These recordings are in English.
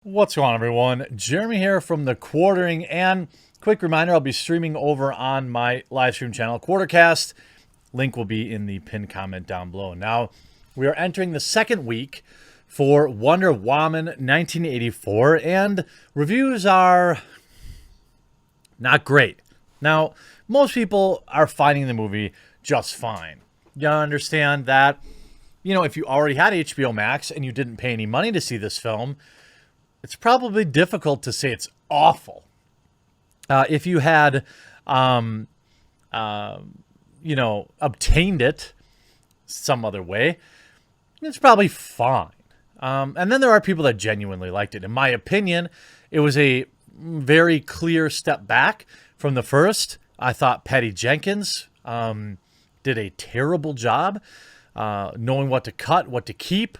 What's going on, everyone? Jeremy here from The Quartering, and quick reminder, I'll be streaming over on my live stream channel, Quartercast. Link will be in the pinned comment down below. Now, we are entering the second week for Wonder Woman 1984, and reviews are not great. Now, most people are finding the movie just fine. You understand that, if you already had HBO Max and you didn't pay any money to see this film, it's probably difficult to say it's awful. If you had, obtained it some other way, it's probably fine. And then there are people that genuinely liked it. In my opinion, it was a very clear step back from the first. I thought Patty Jenkins did a terrible job knowing what to cut, what to keep.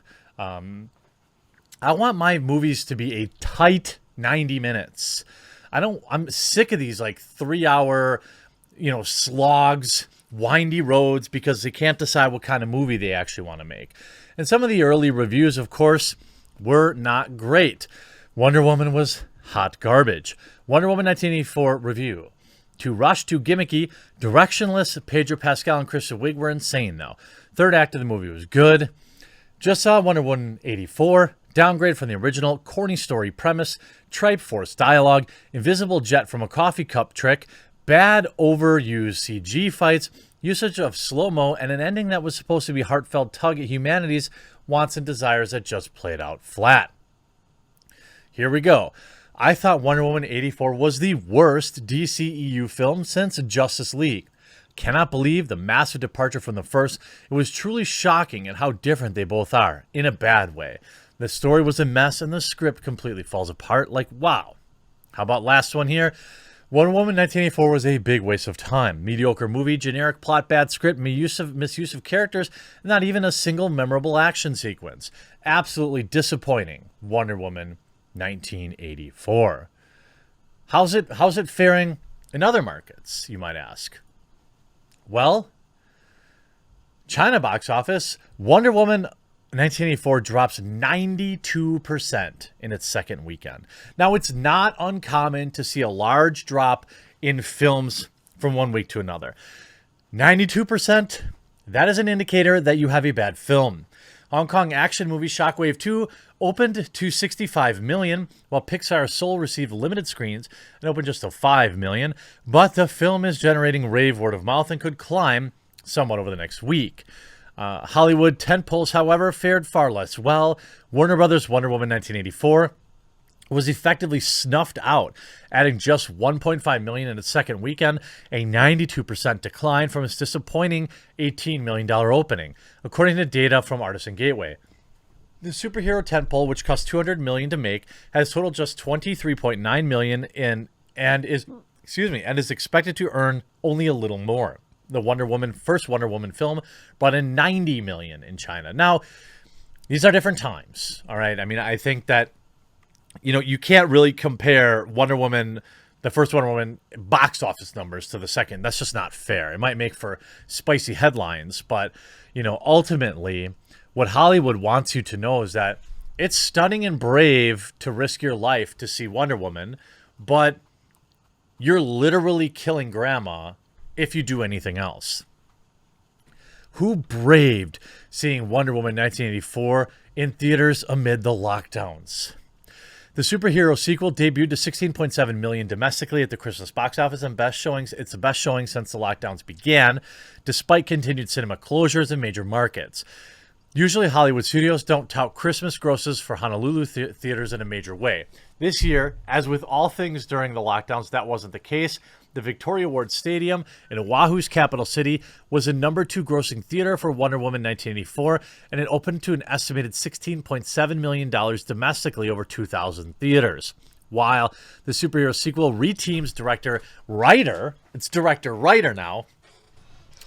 I want my movies to be a tight 90 minutes. I'm sick of these 3-hour, slogs, windy roads, because they can't decide what kind of movie they actually want to make. And some of the early reviews, of course, were not great. Wonder Woman was hot garbage. Wonder Woman 1984 review. Too rushed, too gimmicky, directionless. Pedro Pascal and Kristen Wiig were insane, though. Third act of the movie was good. Just saw Wonder Woman 84. Downgrade from the original, corny story premise, tripe forced dialogue, invisible jet from a coffee cup trick, bad overused CG fights, usage of slow-mo, and an ending that was supposed to be heartfelt tug at humanity's wants and desires that just played out flat. Here we go. I thought Wonder Woman 84 was the worst DCEU film since Justice League. Cannot believe the massive departure from the first. It was truly shocking at how different they both are, in a bad way. The story was a mess, and the script completely falls apart. Wow. How about last one here? Wonder Woman 1984 was a big waste of time. Mediocre movie, generic plot, bad script, misuse of characters, not even a single memorable action sequence. Absolutely disappointing. Wonder Woman 1984. How's it faring in other markets, you might ask? Well, China box office, Wonder Woman 1984 drops 92% in its second weekend. Now, it's not uncommon to see a large drop in films from one week to another. 92%, that is an indicator that you have a bad film. Hong Kong action movie Shockwave 2 opened to 65 million, while Pixar's Soul received limited screens and opened just to 5 million, but the film is generating rave word of mouth and could climb somewhat over the next week. Hollywood tentpoles, however, fared far less well. Warner Brothers' Wonder Woman 1984 was effectively snuffed out, adding just 1.5 million in its second weekend, a 92% decline from its disappointing $18 million opening, according to data from Artisan Gateway. The superhero tentpole, which cost $200 million to make, has totaled just $23.9 million and is expected to earn only a little more. The first Wonder Woman film brought in $90 million in China. Now, these are different times, all right? I mean, I think that, you can't really compare the first Wonder Woman box office numbers to the second. That's just not fair. It might make for spicy headlines, but, ultimately, what Hollywood wants you to know is that it's stunning and brave to risk your life to see Wonder Woman, but you're literally killing grandma if you do anything else. Who braved seeing Wonder Woman 1984 in theaters amid the lockdowns? The superhero sequel debuted to 16.7 million domestically at the Christmas box office and it's the best showing since the lockdowns began, despite continued cinema closures in major markets. Usually Hollywood studios don't tout Christmas grosses for Honolulu theaters in a major way. This year, as with all things during the lockdowns, that wasn't the case. The Victoria Ward Stadium in Oahu's capital city was the number 2 grossing theater for Wonder Woman 1984, and it opened to an estimated $16.7 million domestically over 2,000 theaters. While the superhero sequel reteams director-writer now,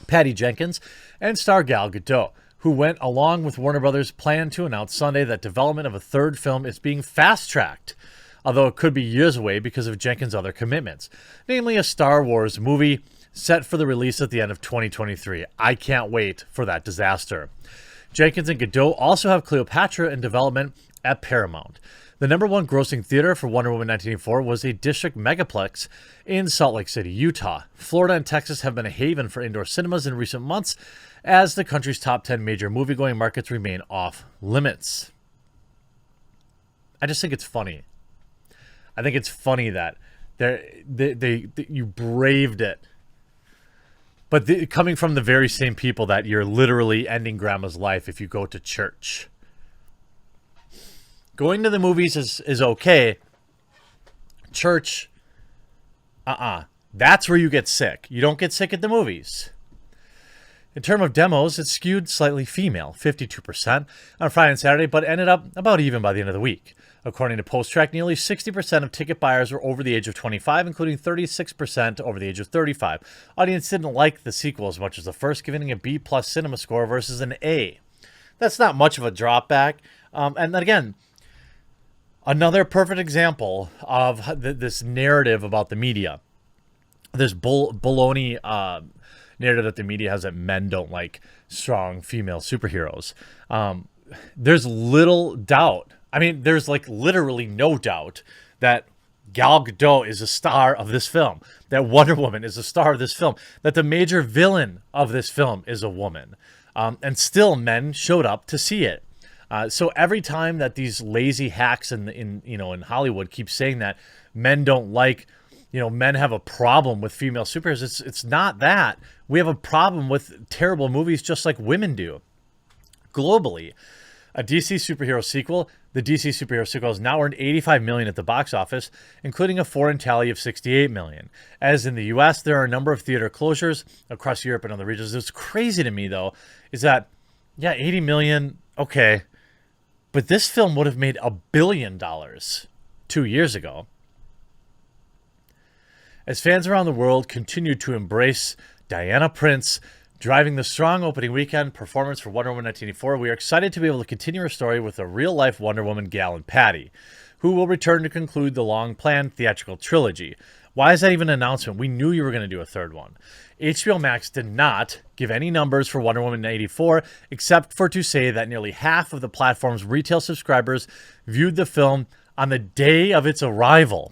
Patty Jenkins, and star Gal Gadot, who went along with Warner Brothers' plan to announce Sunday that development of a third film is being fast-tracked, although it could be years away because of Jenkins' other commitments, namely a Star Wars movie set for the release at the end of 2023. I can't wait for that disaster. Jenkins and Gadot also have Cleopatra in development at Paramount. The number one grossing theater for Wonder Woman 1984 was a district megaplex in Salt Lake City, Utah. Florida and Texas have been a haven for indoor cinemas in recent months as the country's top 10 major movie-going markets remain off limits. I just think it's funny. I think it's funny that you braved it. But coming from the very same people that you're literally ending grandma's life if you go to church. Going to the movies is okay. Church, that's where you get sick. You don't get sick at the movies. In terms of demos, it skewed slightly female, 52% on Friday and Saturday, but ended up about even by the end of the week. According to PostTrack, nearly 60% of ticket buyers were over the age of 25, including 36% over the age of 35. Audience didn't like the sequel as much as the first, giving it a B+ cinema score versus an A. That's not much of a drop back. And then again, another perfect example of this narrative about the media. This baloney narrative that the media has that men don't like strong female superheroes. There's little doubt. I mean, there's like literally no doubt that Gal Gadot is a star of this film, that Wonder Woman is a star of this film, that the major villain of this film is a woman. And still men showed up to see it. So every time that these lazy hacks in Hollywood keep saying that men don't like, men have a problem with female superheroes, it's not that. We have a problem with terrible movies just like women do. Globally, a DC superhero sequel, the DC superhero sequel has now earned $85 million at the box office, including a foreign tally of $68 million. As in the US, there are a number of theater closures across Europe and other regions. What's crazy to me, though, is that, yeah, $80 million, okay, but this film would have made $1 billion 2 years ago. As fans around the world continue to embrace Diana Prince, driving the strong opening weekend performance for Wonder Woman 1984, we are excited to be able to continue our story with a real-life Wonder Woman, Gal and Patty, who will return to conclude the long-planned theatrical trilogy. Why is that even an announcement? We knew you were going to do a third one. HBO Max did not give any numbers for Wonder Woman 1984, except for to say that nearly half of the platform's retail subscribers viewed the film on the day of its arrival,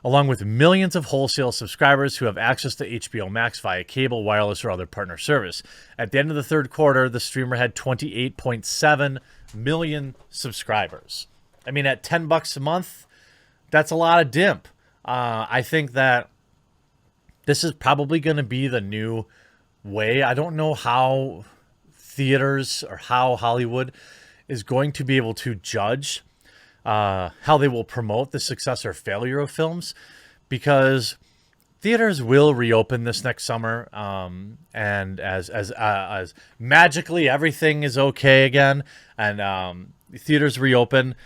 along with millions of wholesale subscribers who have access to HBO Max via cable, wireless, or other partner service. At the end of the third quarter, the streamer had 28.7 million subscribers. I mean, at $10 a month, that's a lot of dimp. I think that this is probably going to be the new way. I don't know how theaters or how Hollywood is going to be able to judge how they will promote the success or failure of films, because theaters will reopen this next summer, and as magically everything is okay again, and theaters reopen,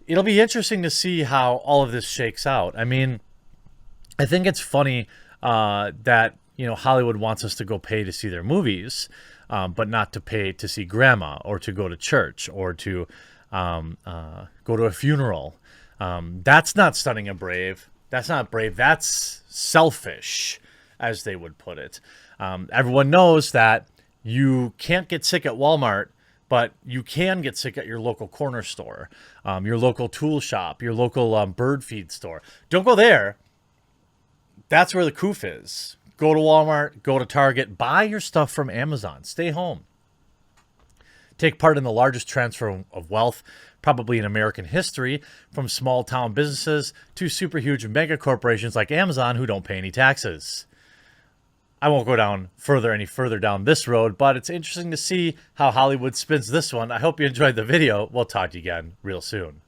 it'll be interesting to see how all of this shakes out. I mean, I think it's funny that Hollywood wants us to go pay to see their movies, but not to pay to see grandma or to go to church or to go to a funeral. That's not stunning and brave. That's not brave. That's selfish, as they would put it. Everyone knows that you can't get sick at Walmart, but you can get sick at your local corner store, your local tool shop, your local bird feed store. Don't go there. That's where the coof is. Go to Walmart, go to Target, buy your stuff from Amazon. Stay home. Take part in the largest transfer of wealth probably in American history, from small town businesses to super huge mega corporations like Amazon who don't pay any taxes. I won't go any further down this road, but it's interesting to see how Hollywood spins this one. I hope you enjoyed the video. We'll talk to you again real soon.